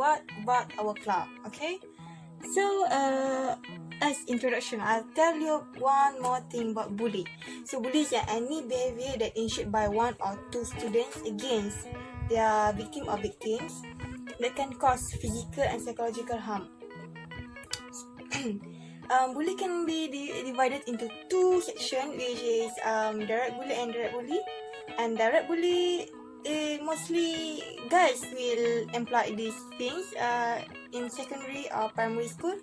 what about our club, okay? So, as introduction, I'll tell you one more thing about bully. So, bully is any behavior that initiated by one or two students against their victim or victims that can cause physical and psychological harm. Bully can be divided into two sections, which is direct bully and indirect bully. And direct bully, mostly guys will employ these things in secondary or primary school.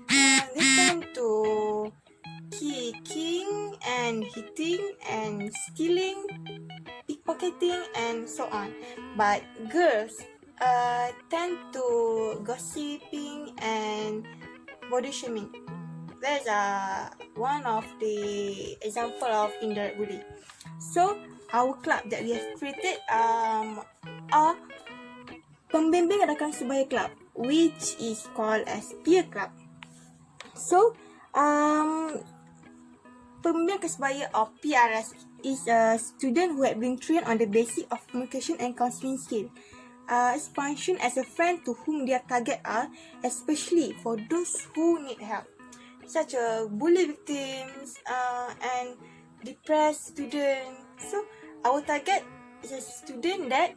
They tend to kicking and hitting and stealing, pickpocketing, and so on. But girls tend to gossiping and body shaming. That's one of the example of indirect bully. So our club that we have created are pembimbing rakan sebaya club, which is called as peer club. So pembimbing rakan sebaya or PRS is a student who had been trained on the basic of communication and counseling skill. It's function as a friend to whom their target are, especially for those who need help, such as bully victims and depressed students. So our target is a student that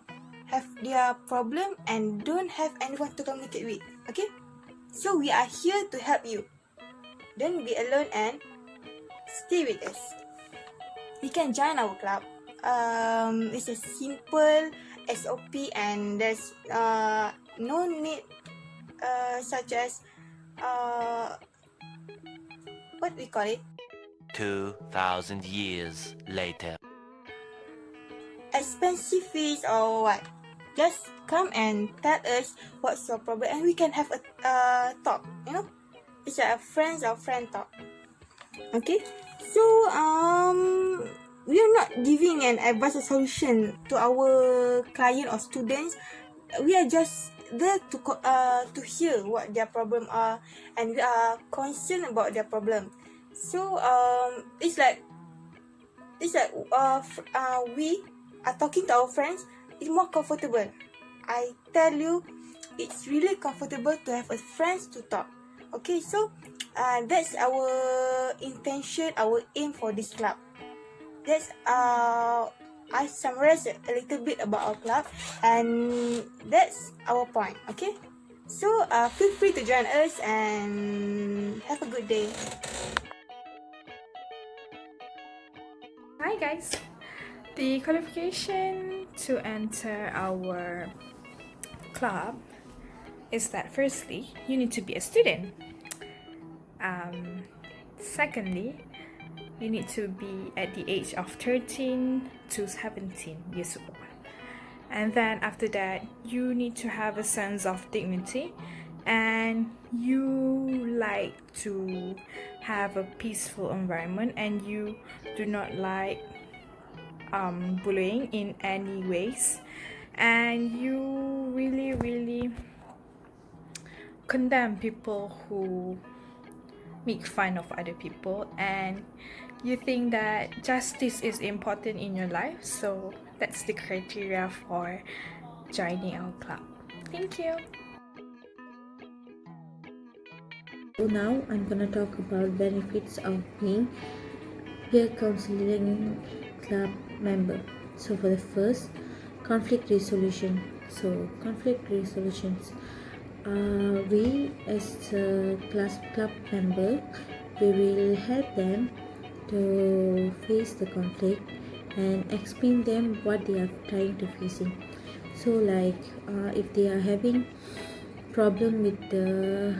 have their problem and don't have anyone to communicate with. Okay, so we are here to help you. Don't be alone and stay with us. You can join our club. It's a simple SOP and there's no need such as what we call it, 2,000 years later. expensive fees or what. Just come and tell us what's your problem and we can have a talk, you know. It's a friend talk. Okay, so we are not giving an advice or solution to our client or students. We are just there to hear what their problem are and we are concerned about their problem. So it's like we are talking to our friends. It's more comfortable. I tell you, it's really comfortable to have a friends to talk. Okay, so that's our intention, our aim for this club. That's I summarize a little bit about our club, and that's our point. Okay, so feel free to join us and have a good day. Hi guys, the qualification to enter our club is that firstly, you need to be a student. Secondly, you need to be at the age of 13 to 17 years old. And then after that, you need to have a sense of dignity and you like to have a peaceful environment and you do not like bullying in any ways, and you really condemn people who make fun of other people, and you think that justice is important in your life. So that's the criteria for joining our club. Thank you. So now I'm gonna talk about benefits of being peer counseling club member. So for the first, conflict resolution. So conflict resolutions. We as a club member, we will help them to face the conflict and explain them what they are trying to facing. So like if they are having problem with their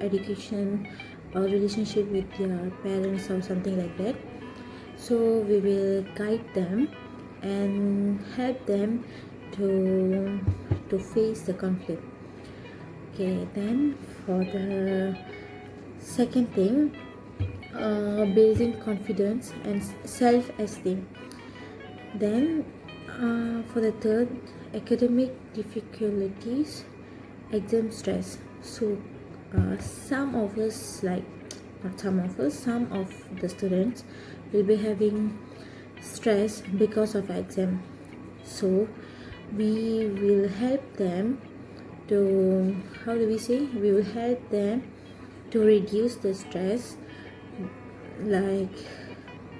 education or relationship with their parents or something like that, so we will guide them and help them to face the conflict. Okay, then for the second thing, building confidence and self-esteem. Then for the third, academic difficulties, exam stress. So some of the students will be having stress because of exam. So we will help them to, how do we say, we will help them to reduce the stress. Like,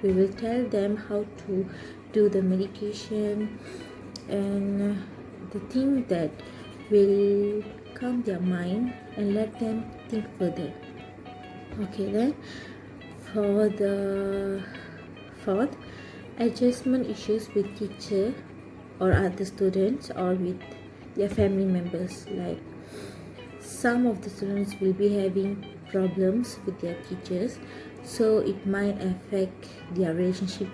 we will tell them how to do the medication and the thing that will calm their mind and let them think further. Okay, then for the fourth, adjustment issues with teacher or other students or with their family members. Like, some of the students will be having problems with their teachers, so it might affect their relationship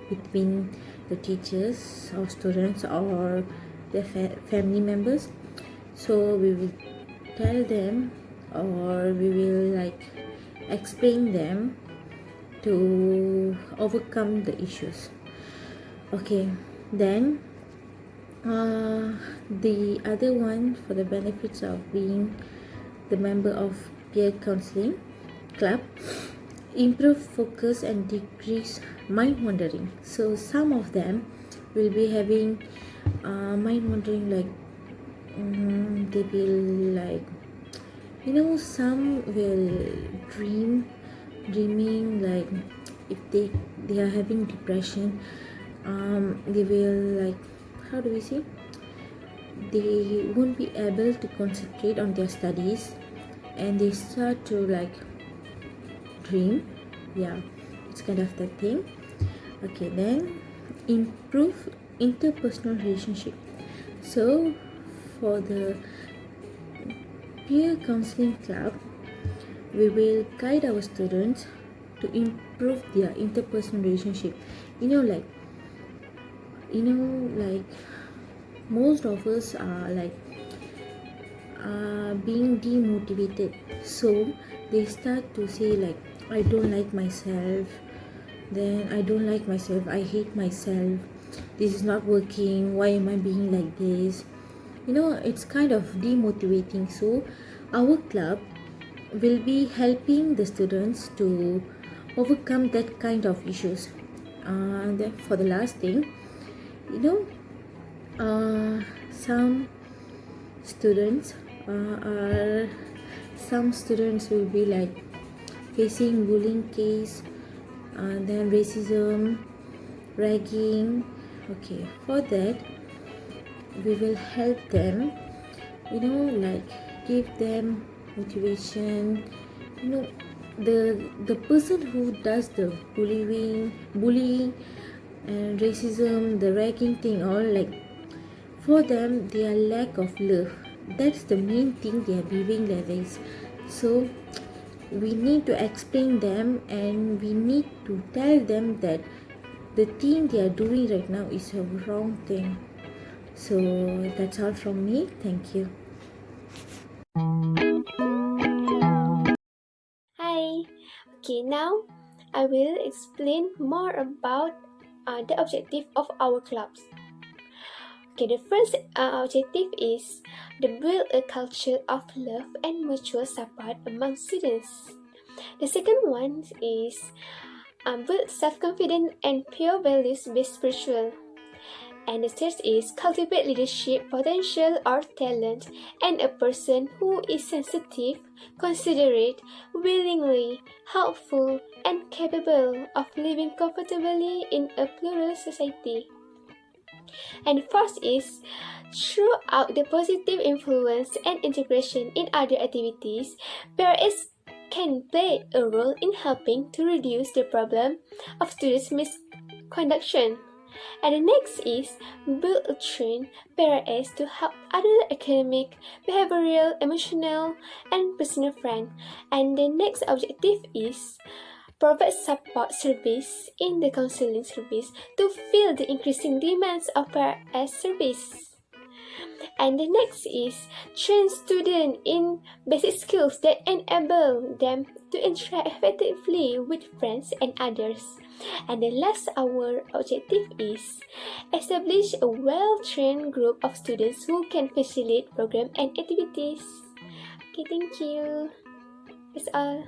between the teachers or students or their family members. So we will tell them, or we will like explain them to overcome the issues. Okay, then the other one, for the benefits of being the member of peer counseling club, improve focus and decrease mind wandering. So some of them will be having mind wandering, like they will like, some will dreaming, like if they are having depression, they will like, how do we say, they won't be able to concentrate on their studies and they start to like dream. Yeah, it's kind of that thing. Okay, then improve interpersonal relationship. So for the peer counseling club, we will guide our students to improve their interpersonal relationship. Like most of us are like being demotivated, so they start to say like, I don't like myself, I hate myself, this is not working, why am I being like this? It's kind of demotivating. So our club will be helping the students to overcome that kind of issues. Then for the last thing, some students will be like facing bullying case, then racism, ragging. Okay, for that we will help them, like give them motivation. The person who does the bullying and racism, the ragging thing, all like, for them, their lack of love, that's the main thing they are behaving like this. So we need to explain them and we need to tell them that the thing they are doing right now is a wrong thing. So that's all from me. Thank you. Hi. Okay, now I will explain more about the objective of our clubs. Okay, the first objective is to build a culture of love and mutual support among students. The second one is build self-confidence and pure values-based spiritual. And the third is cultivate leadership potential or talent and a person who is sensitive, considerate, willingly, helpful, and capable of living comfortably in a plural society. And fourth is throughout the positive influence and integration in other activities, parents can play a role in helping to reduce the problem of students' misconduct. And the next is build a train PRS to help other academic, behavioral, emotional, and personal friends. And the next objective is provide support service in the counseling service to fill the increasing demands of PRS service. And the next is train students in basic skills that enable them to interact effectively with friends and others. And the last, our objective is establish a well-trained group of students who can facilitate program and activities. Okay, thank you. That's all.